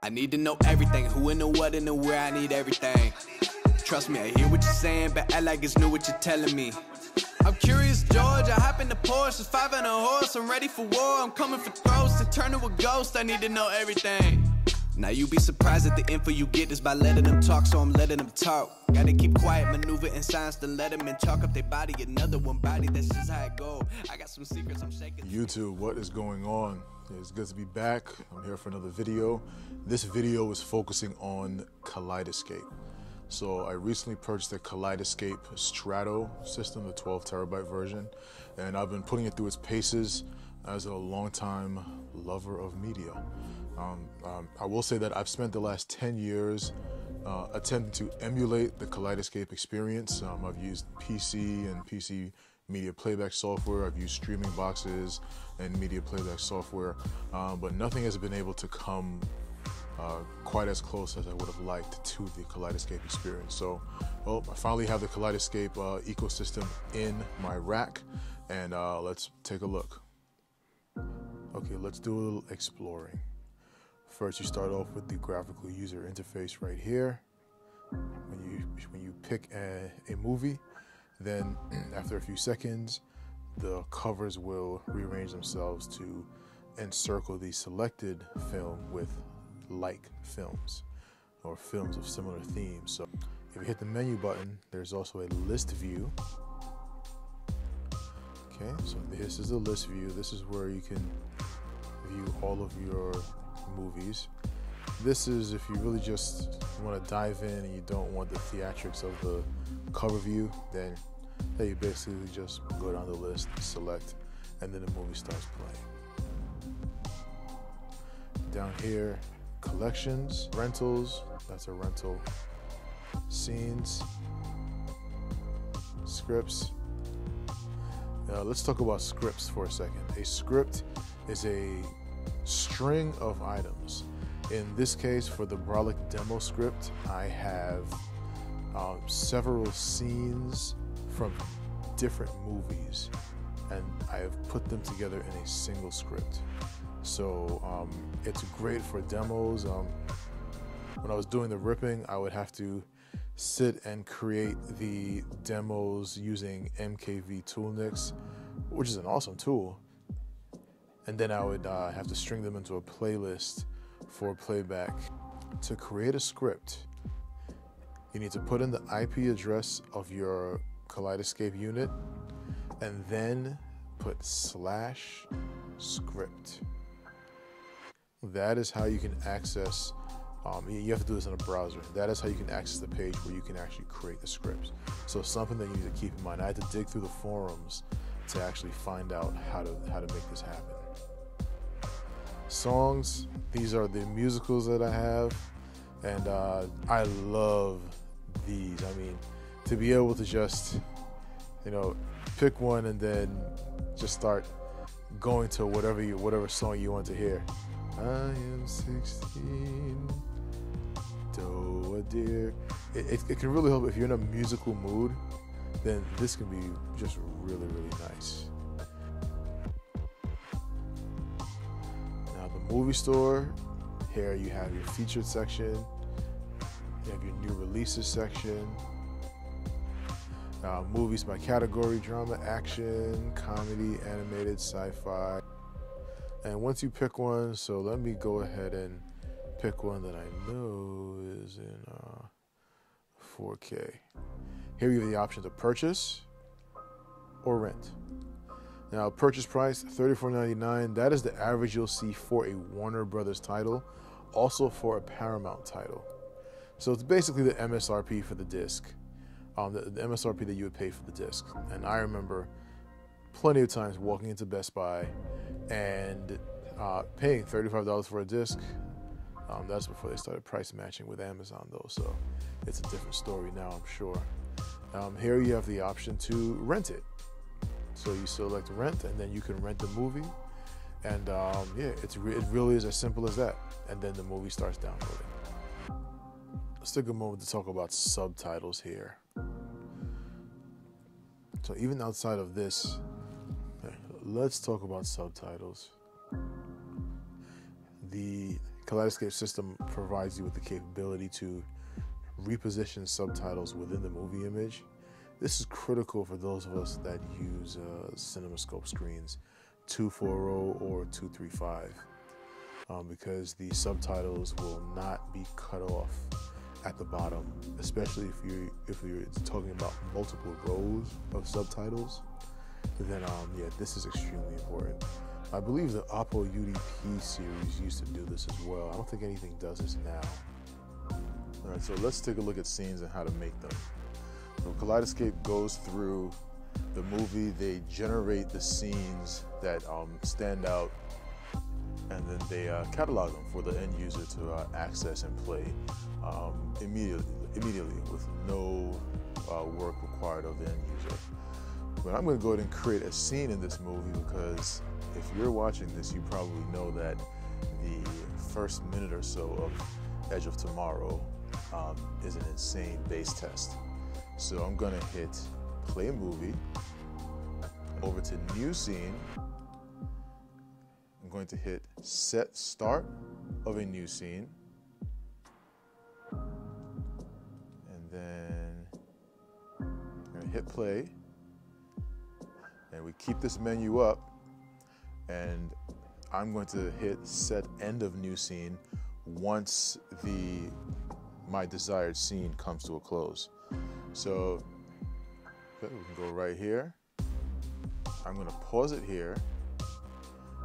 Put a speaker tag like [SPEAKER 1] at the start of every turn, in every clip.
[SPEAKER 1] I need to know everything, who and the what and the where, I need everything. Trust me, I hear what you're saying, but act like it's new what you're telling me. I'm curious, George, I hop in the Porsche, it's 5 and a horse, I'm ready for war, I'm coming for throats, to turn to a ghost, I need to know everything. Now you be surprised at the info you get is by letting them talk, so I'm letting them talk. Gotta keep quiet, maneuver in silence to let them in, talk up their body, another one body, that's just how it go. I got some secrets I'm shaking.
[SPEAKER 2] YouTube, what is going on? It's good to be back. I'm here for another video. This video is focusing on Kaleidescape. So I recently purchased the Kaleidescape Strato system, the 12 terabyte version, and I've been putting it through its paces as a longtime lover of media. I will say that I've spent the last 10 years attempting to emulate the Kaleidescape experience. I've used PC and PC media playback software. I've used streaming boxes and media playback software, but nothing has been able to come quite as close as I would have liked to the Kaleidescape experience. So, well, I finally have the Kaleidescape ecosystem in my rack, and let's take a look. Okay, let's do a little exploring. First, you start off with the graphical user interface right here. When you pick a movie, then after a few seconds, the covers will rearrange themselves to encircle the selected film with like films or films of similar themes. So if you hit the menu button, there's also a list view. Okay, so this is the list view. This is where you can view all of your movies. This is if you really just want to dive in and you don't want the theatrics of the cover view, then you basically just go down the list, select, and then the movie starts playing. Down here, collections, rentals, that's a rental, scenes, scripts. Now let's talk about scripts for a second. A script is a string of items. In this case, for the Brolic demo script, I have several scenes from different movies, and I have put them together in a single script. So it's great for demos. When I was doing the ripping, I would have to sit and create the demos using MKV Toolnix, which is an awesome tool. And then I would have to string them into a playlist for playback. To create a script, you need to put in the IP address of your Kaleidescape unit and then put /script. That is how you can access, you have to do this in a browser. That is how you can access the page where you can actually create the scripts. So something that you need to keep in mind. I had to dig through the forums to actually find out how to make this happen. Songs, these are the musicals that I have, and I love these. I mean, to be able to just, pick one and then just start going to whatever song you want to hear. I am 16, do a dear. It can really help if you're in a musical mood. Then this can be just really, really nice. Now the movie store, here you have your featured section, you have your new releases section, movies by category, drama, action, comedy, animated, sci-fi. And once you pick one, so let me go ahead and pick one that I know is in 4K. Here you have the option to purchase or rent. Now, purchase price, $34.99. That is the average you'll see for a Warner Brothers title, also for a Paramount title. So it's basically the MSRP for the disc, the MSRP that you would pay for the disc. And I remember plenty of times walking into Best Buy and paying $35 for a disc. That's before they started price matching with Amazon though, so it's a different story now, I'm sure. Here you have the option to rent it. So you select rent and then you can rent the movie. And yeah, it really is as simple as that. And then the movie starts downloading. Let's take a moment to talk about subtitles here. So even outside of this, let's talk about subtitles. The Kaleidescape system provides you with the capability to reposition subtitles within the movie image. This is critical for those of us that use CinemaScope screens 240 or 235, because the subtitles will not be cut off at the bottom, especially if you're talking about multiple rows of subtitles. Then yeah, this is extremely important. I believe the Oppo UDP series used to do this as well. I don't think anything does this now. All right, so let's take a look at scenes and how to make them. So Kaleidescape goes through the movie, they generate the scenes that stand out, and then they catalog them for the end user to access and play immediately with no work required of the end user. But I'm going to go ahead and create a scene in this movie, because if you're watching this, you probably know that the first minute or so of Edge of Tomorrow is an insane bass test. So I'm going to hit play movie, over to new scene. I'm going to hit set start of a new scene. And then I'm going to hit play. And we keep this menu up, and I'm going to hit set end of new scene once my desired scene comes to a close. So okay, we can go right here. I'm going to pause it here,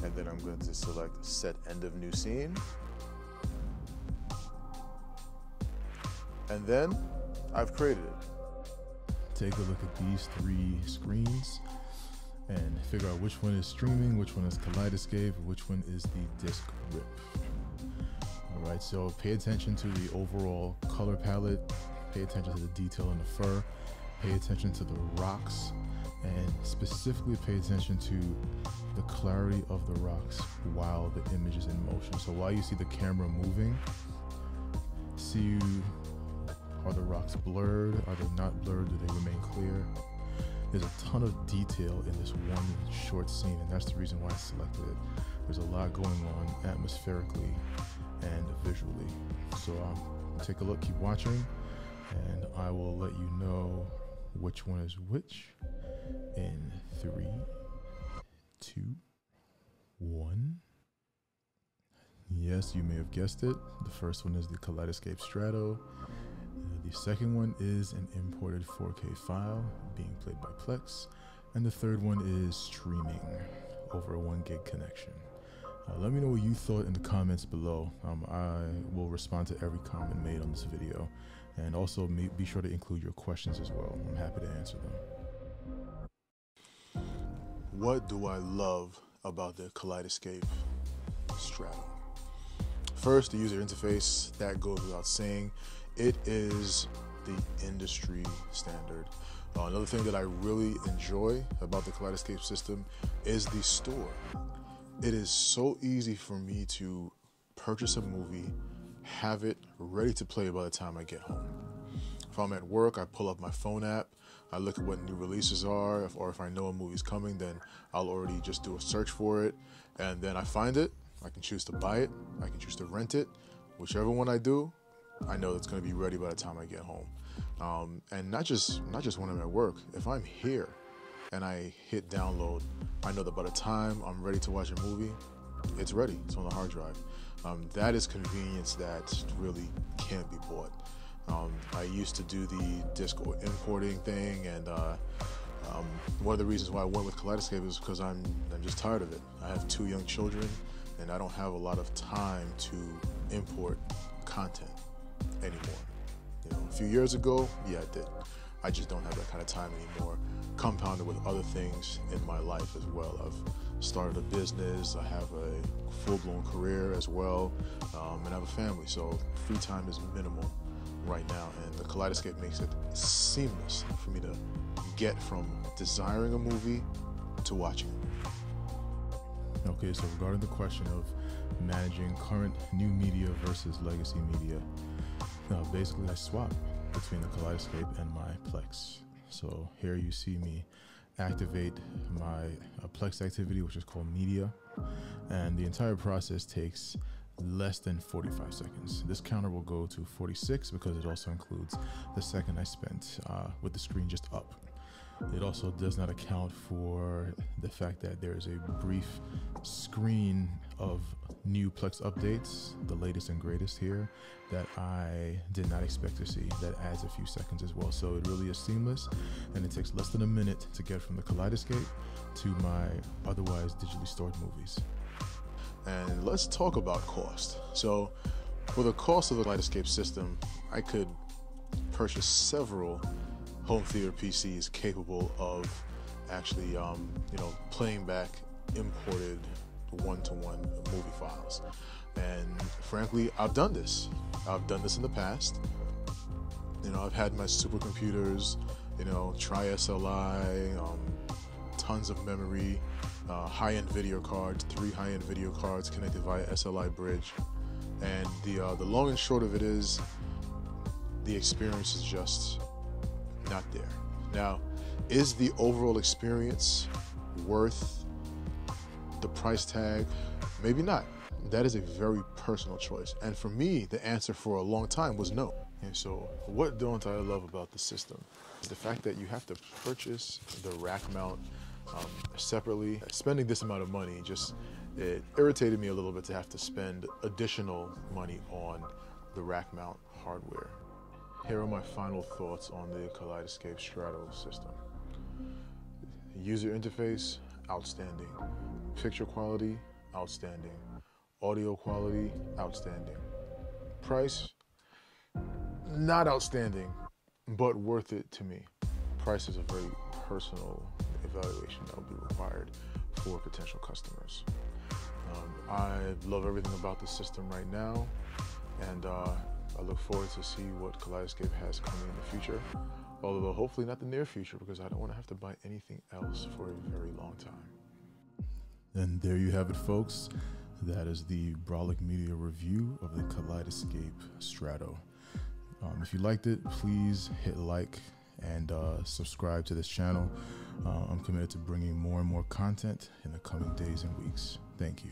[SPEAKER 2] and then I'm going to select set end of new scene. And then I've created it. Take a look at these three screens and figure out which one is streaming, which one is Kaleidescape, which one is the disc rip. All right, so pay attention to the overall color palette, pay attention to the detail in the fur, pay attention to the rocks, and specifically pay attention to the clarity of the rocks while the image is in motion. So while you see the camera moving, are the rocks blurred? Are they not blurred? Do they remain clear? There's a ton of detail in this one short scene, and that's the reason why I selected it. There's a lot going on atmospherically and visually. So take a look, keep watching, and I will let you know which one is which in 3, 2, 1. Yes, you may have guessed it. The first one is the Kaleidescape Strato. The second one is an imported 4K file being played by Plex. And the third one is streaming over a 1 gig connection. Let me know what you thought in the comments below. I will respond to every comment made on this video. And also be sure to include your questions as well. I'm happy to answer them. What do I love about the Kaleidescape Strato? First, the user interface, that goes without saying. It is the industry standard. Another thing that I really enjoy about the Kaleidescape system is the store. It is so easy for me to purchase a movie, have it ready to play by the time I get home. If I'm at work, I pull up my phone app, I look at what new releases are, or if I know a movie's coming, then I'll already just do a search for it, and then I find it. I can choose to buy it, I can choose to rent it. Whichever one I do, I know it's going to be ready by the time I get home. And not just when I'm at work. If I'm here and I hit download, I know that by the time I'm ready to watch a movie, it's ready. It's on the hard drive. That is convenience that really can't be bought. I used to do the disc importing thing, and one of the reasons why I went with Kaleidescape is because I'm just tired of it. I have 2 young children, and I don't have a lot of time to import content anymore. You know, a few years ago, yeah, I did. I just don't have that kind of time anymore, compounded with other things in my life as well. I've started a business, I have a full-blown career as well, and I have a family, so free time is minimal right now, and the Kaleidescape makes it seamless for me to get from desiring a movie to watching a movie. Okay, so regarding the question of managing current new media versus legacy media, basically I swap between the Kaleidescape and my Plex. So here you see me activate my Plex activity, which is called media, and the entire process takes
[SPEAKER 3] less than 45 seconds. This counter will go to 46 because it also includes the second I spent with the screen just up. It also does not account for the fact that there is a brief screen of new Plex updates, the latest and greatest here, that I did not expect to see. That adds a few seconds as well. So it really is seamless, and it takes less than a minute to get from the Kaleidescape to my otherwise digitally stored movies.
[SPEAKER 2] And let's talk about cost. So for the cost of the Kaleidescape system, I could purchase several home theater PCs capable of actually, playing back imported one-to-one movie files. And frankly, I've done this. I've done this in the past. I've had my supercomputers, tri-SLI, tons of memory, high-end video cards, 3 high-end video cards connected via SLI bridge. And the long and short of it is, the experience is just not there. Now, is the overall experience worth the price tag? Maybe not. That is a very personal choice. And for me, the answer for a long time was no. And so what don't I love about the system is the fact that you have to purchase the rack mount separately. Spending this amount of money it irritated me a little bit to have to spend additional money on the rack mount hardware. Here are my final thoughts on the Kaleidescape Strato system. User interface, outstanding. Picture quality, outstanding. Audio quality, outstanding. Price, not outstanding, but worth it to me. Price is a very personal evaluation that will be required for potential customers. I love everything about the system right now, and I look forward to see what Kaleidescape has coming in the future, although hopefully not the near future, because I don't want to have to buy anything else for a very long time.
[SPEAKER 3] And there you have it, folks. That is the Brolic Media review of the Kaleidescape Strato. If you liked it, please hit like and subscribe to this channel. I'm committed to bringing more and more content in the coming days and weeks. Thank you.